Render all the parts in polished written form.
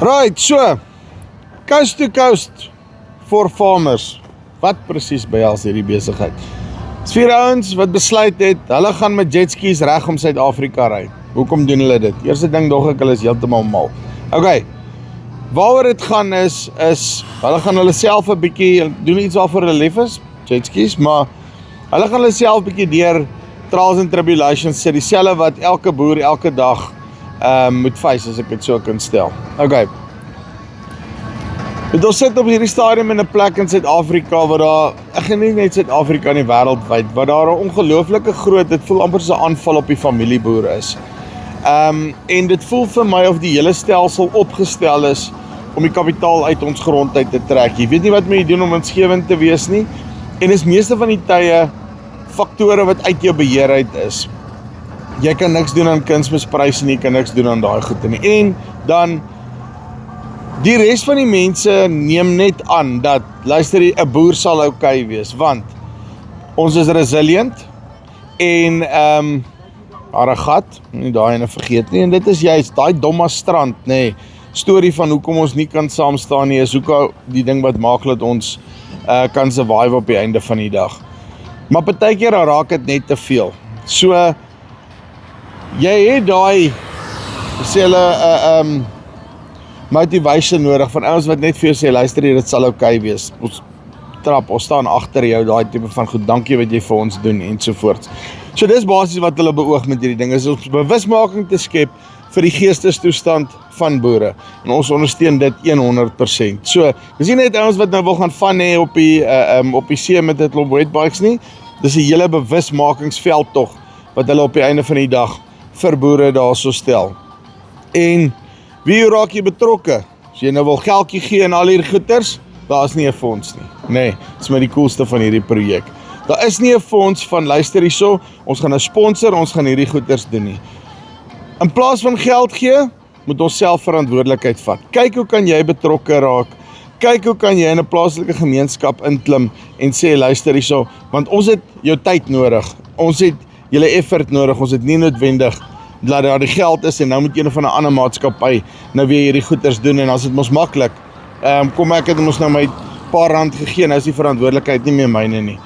Right, so, coast to coast for farmers. Wat presies behels hierdie besigheid? Dis 4 ouens wat besluit het, hulle gaan met jetskis reg om Suid-Afrika ry. Hoekom doen hulle dit? Eerste ding dog ek, hulle is heeltemal mal. Okay, waaroor dit gaan is hulle gaan hulle self 'n bietjie doen iets waarvoor hulle lief is, jetskis, maar hulle gaan hulle self bietjie deur trials and tribulations sit, dieselfde wat elke boer elke dag moet face, as ek dit so kan stel. Okay. Ons sit op hierdie stadium in 'n plek in Suid-Afrika waar daar, ek nie net Suid-Afrika nie, wêreldwyd, waar daar 'n ongelooflike groot, dit voel amper so 'n aanval op die familieboer is. En dit voel vir my of die hele stelsel opgestel is om die kapitaal uit ons grond uit te trek. Jy weet nie wat moet jy doen om winsgewend te wees nie, en is meeste van die tye faktore wat uit jou beheer uit is. Jy kan niks doen aan kunsmispryse nie, jy kan niks doen aan daai goede nie. En dan die res van die mense neem net aan dat, luister, 'n boer sal okay wees, want ons is resilient en Aragat, nie daai ene vergeet nie, en dit is juist daai domme strand, nê, storie van hoekom ons nie kan saam staan nie, is hoekom die ding wat maak dat ons kan survive op die einde van die dag. Maar partykeer raak dit net te veel. So, jy het daai, sê hulle, motivation nodig van ouens wat net vir jou sê, luister hier, dit sal okay wees. Ons staan agter jou, daai tipe van goed, dankie wat jy vir ons doen, ensovoorts. So dis basies wat hulle beoog met hierdie ding, is ons bewusmaking te skep vir die geestestoestand van boere. En ons ondersteun dit 100%. So, dis nie net ouens wat nou wil gaan van hê op die see met 'n klomp wetbikes nie, dis 'n hele bewusmakingsveldtog wat hulle op die einde van die dag vir boere daarso stel. En wie raak jy betrokke? As jy nou wil geldjie gee en al hierdie goeders, daar is nie 'n fonds nie. Nee, dis maar die coolste van hierdie projek. Daar is nie 'n fonds van, luister hierso, ons gaan 'n sponsor, ons gaan hierdie goeders doen nie. In plaas van geld gee, moet ons self verantwoordelikheid vat. Kyk hoe kan jy betrokke raak, kyk hoe kan jy in 'n plaaslike gemeenskap inklim en sê, luister hierso, want ons het jou tyd nodig, ons het julle effort nodig, ons het nie noodwendig dat daar die geld is en nou moet een van 'n ander maatskappy nou weer hierdie goeders doen en as dit mos maklik. Kom ek het ons nou my paar rand gegee, nou is die verantwoordelikheid nie meer myne nie.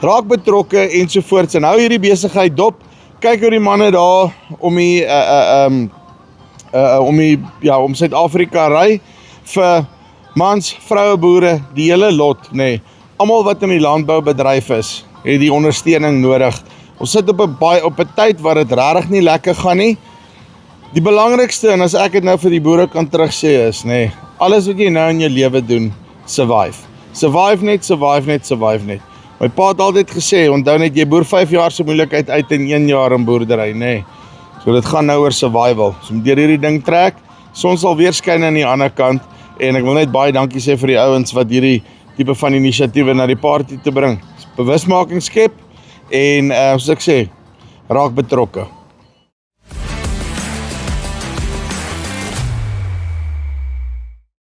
Raak betrokke ensovoorts en hou hierdie besigheid dop. Kyk hoe die manne daar om Suid-Afrika ry vir mans, vroue, boere, die hele lot, nê. Almal wat in die landboubedryf is, het die ondersteuning nodig. Ons sit op 'n tyd waar dit regtig nie lekker gaan nie. Die belangrikste, en as ek dit nou vir die boere kan terugsê is, nê, alles wat jy nou in jou lewe doen, survive. Survive net. My pa het altyd gesê, onthou net, jy boer 5 jaar se moeilikheid uit in 1 jaar in boerdery, nê. So dit gaan nou oor survival. So moet deur hierdie ding trek, son sal weer skyn aan die ander kant, en ek wil net baie dankie sê vir die ouens wat hierdie tipe van inisiatiewe na die party te bring. Bewusmaking skep, en soos ek sê, raak betrokke.